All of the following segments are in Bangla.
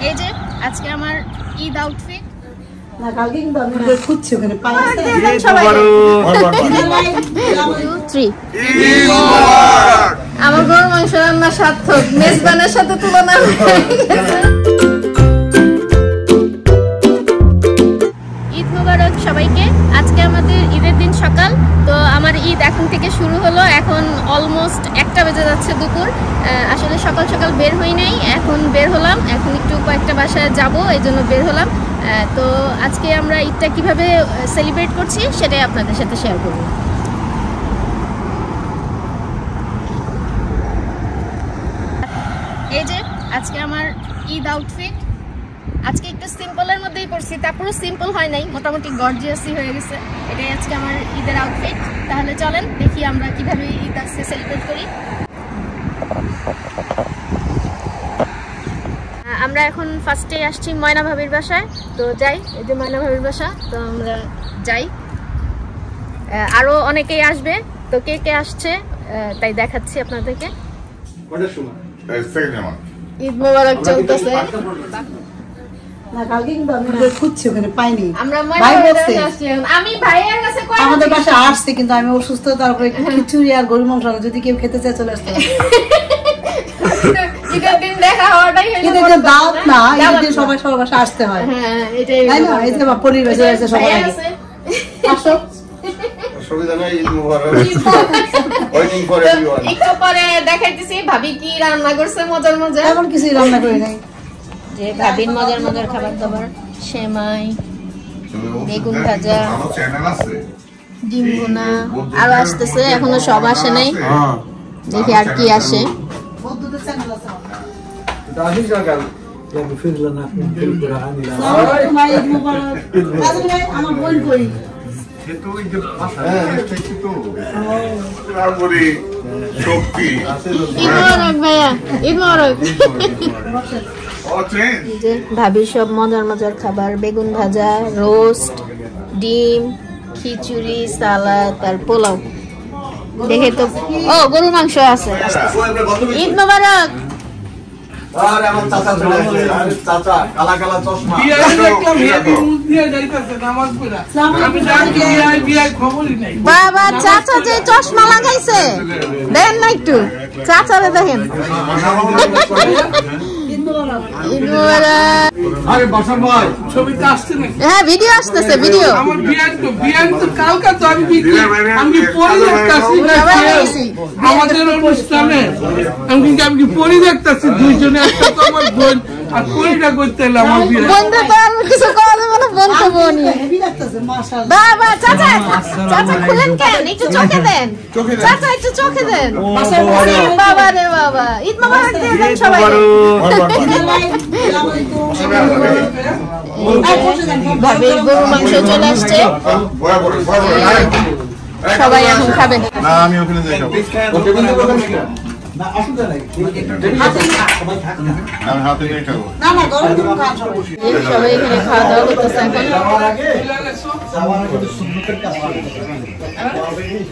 এই যে আজকে আমার ঈদ আউটফিট না কালকে কিন্তু আমি খুঁজছি ওখানে পাই সবাই 1 2 3 আমার গরু মাংস রান্না সার্থক মেজবানের সাথে তুলনা ঈদ মোবারক সবাইকে। আজকে আমাদের ঈদের দিন সকাল, তো আমার ঈদ এখন থেকে শুরু হলো। এখন অলমোস্ট 1টা বেজে যাচ্ছে দুপুর। আসলে সকাল সকাল বের হই নাই, এখন বের হলাম। এখন একটু কয়েকটা বাসায় যাব, এই জন্য বের হলাম। তো আজকে আমরা ঈদটা কিভাবে সেলিব্রেট করছি সেটাই আপনাদের সাথে শেয়ার করব। এই যে আজকে আমার ঈদ আউটফিট। আজকে একটু সিম্পলের মধ্যেই করছি, তারপরে সিম্পল হয় নাই, মোটামুটি গর্জিয়াসই হয়ে গেছে। এটাই আজকে আমার ঈদের আউটফিট। তাহলে চলেন দেখি আমরা কিভাবে ঈদ আজকে সেলিব্রেট করি। আমরা এখন ফার্স্টে আসছি ময়না ভাবির বাসায়, তো যাই। এই যে ময়না ভাবির বাসা, তো আমরা যাই। আরো অনেকেই আসবে, তো কে কে আসছে তাই দেখাচ্ছি আপনাদেরকে। ঈদ মোবারক চলতেছে। না কালকে কিন্তু আমি খুঁজছি ওখানে পাইনি। আমরা আমি ভাইয়ের কাছে আমাদের বাসায় আসছে, কিন্তু আমি অসুস্থ, তারপরে খিচুড়ি আর গরু মাংস যদি কেউ খেতে চায় চলে আসতে সবাই সবার বাসায় আসতে হয়। পরির বাসে আছে সবাই। একটু পরে দেখাইতেছি ভাবি কি রান্না করছে মজার মজার। এমন কিছুই রান্না করি নাই, যে ভাবির মজার মজার খাবার দাবার, সেমাই, বেগুন ভাজা, ডিম ভুনা, আরো আসতেছে, এখনো সব আসে নাই। দেখি আর কি আসে। আমার বোন করি ভাবির সব মজার মজার খাবার, বেগুন ভাজা, রোস্ট, ডিম, খিচুড়ি, সালাদ আর পোলাও। দেখে তো ও গরুর মাংস আছে। ঈদ মোবারক। বাবা চাচা যে চশমা লাগাইছে, দেখেন না একটু চাচারে দেখেন। হ্যাঁ ভিডিও আসতেছে, ভিডিও। আমাদের অনুষ্ঠানে আমি পরি দেখতেছি দুইজনে, একটা তো আমার বোন আর পরিটা করতে এলাম। আমার বন্ধু তো আর কিছু করা যাবে না, বোন তো বোনই। বাবা চাচা চাচা খুলেন কেন, একটু চোখে দেন চাচা, একটু চোখে দেন। বাবা রে বাবা, ঈদ মোবারক দিয়ে দেন সবাই। ভাবির গরু মাংস চলে আসছে, সবাই এখন খাবে। আমি ওখানে যাই খাবো। সবাই এখানে খাওয়া দাওয়া করতেছে। এখন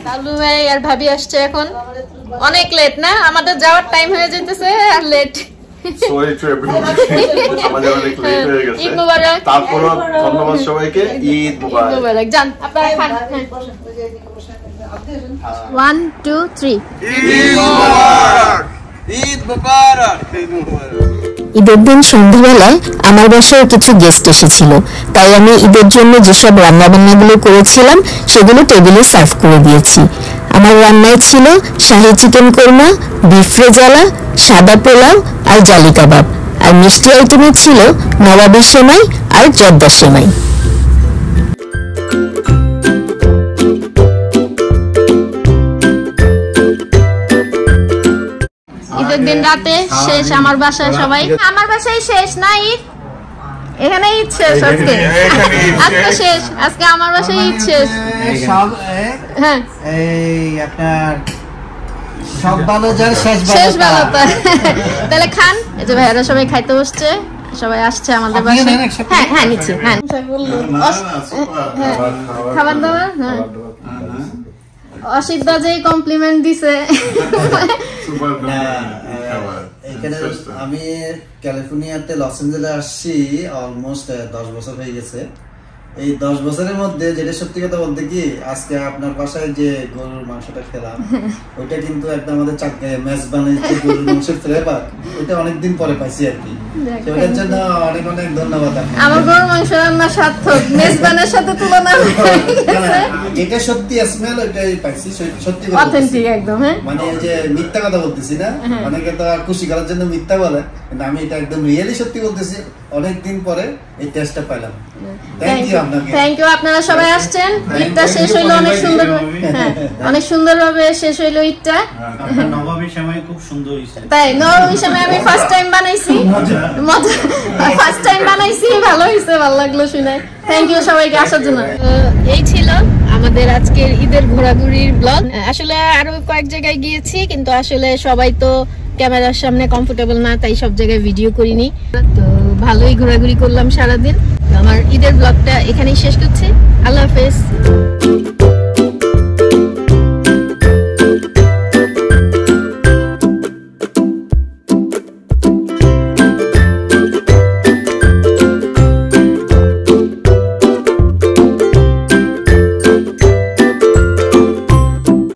কালু ভাই আর ভাবি আসছে। এখন অনেক লেট না, আমাদের যাওয়ার টাইম হয়ে যেতেছে আর লেট। ঈদ মোবারক। তারপরও ধন্যবাদ সবাইকে। ঈদ মোবারক। যান আপনারা খান। 1 2 3 ঈদ মোবারক। ঈদের দিন সন্ধ্যাবেলায় আমার বাসায় কিছু গেস্ট এসেছিল, তাই আমি ঈদের জন্য যেসব রান্নাবান্নাগুলো করেছিলাম সেগুলো টেবিলে সার্ভ করে দিয়েছি। আমার রান্নায় ছিল শাহী চিকেন কোরমা, বিফ রেজালা, সাদা পোলাও আর জালি কাবাব। আর মিষ্টি আইটেমে ছিল নবাবের সেমাই আর জর্দা সেমাই। ঈদের দিন রাতে শেষ আমার বাসায় সবাই। আমার বাসায় শেষ না ঈদ, এখানে ঈদ শেষ আজকে। আজকে শেষ, আজকে আমার বাসায় ঈদ শেষ। হ্যাঁ এই আপনার সব ভালো যার শেষ ভালো তার। তাহলে খান। এই যে ভাইয়ারা সবাই খাইতে বসছে, সবাই আসছে আমাদের বাসায়। হ্যাঁ হ্যাঁ নিচ্ছি। হ্যাঁ খাবার দাবার। হ্যাঁ অসিত দা যেই কমপ্লিমেন্ট দিছে। এখানে আমি ক্যালিফোর্নিয়াতে লস এঞ্জেলে আসছি অলমোস্ট 10 বছর হয়ে গেছে। এই 10 বছরের মধ্যে যেটা সত্যি কথা বলতে কি, আজকে আপনার বাসায় যে গরুর মাংসটা খেলাম ওইটা কিন্তু একদম আমাদের চাকরি মেজবানের যে গরুর মাংসের ফ্লেভার, ওইটা অনেকদিন পরে পাইছি আর কি। ওটার জন্য অনেক অনেক ধন্যবাদ। আমার গরুর মাংস রান্না সার্থক, মেজবানের সাথে তুলনা এটা সত্যি স্মেল ওইটাই পাইছি, সত্যি অথেন্টিক একদম। হ্যাঁ, মানে যে মিথ্যা কথা বলতেছি না, অনেকে তো খুশি করার জন্য মিথ্যা বলে, কিন্তু আমি এটা একদম রিয়েলি সত্যি বলতেছি। অনেকদিন পরে এই টেস্টটা পেলাম। Thank you. আপনারা সবাই আসছেন, ঈদটা শেষ হইলো অনেক সুন্দর, হ্যাঁ অনেক সুন্দরভাবে শেষ হইলো ঈদটা। নবমীর সময় খুব সুন্দর হয়েছে। তাই নবমীর সময় আমি ফার্স্ট টাইম বানাইছি, ফার্স্ট টাইম বানাইছি, ভালো হয়েছে, ভালো লাগলো শুনে। থ্যাংক ইউ সবাইকে আসার জন্য। এই ছিল আমাদের আজকের ঈদের ঘোরাঘুরির ব্লগ। আসলে আরো কয়েক জায়গায় গিয়েছি, কিন্তু আসলে সবাই তো ক্যামেরার সামনে কমফোর্টেবল না, তাই সব জায়গায় ভিডিও করিনি। তো ভালোই ঘোরাঘুরি করলাম সারাদিন। আমার ঈদের ব্লগটা এখানেই শেষ করছি। আল্লাহ হাফেজ।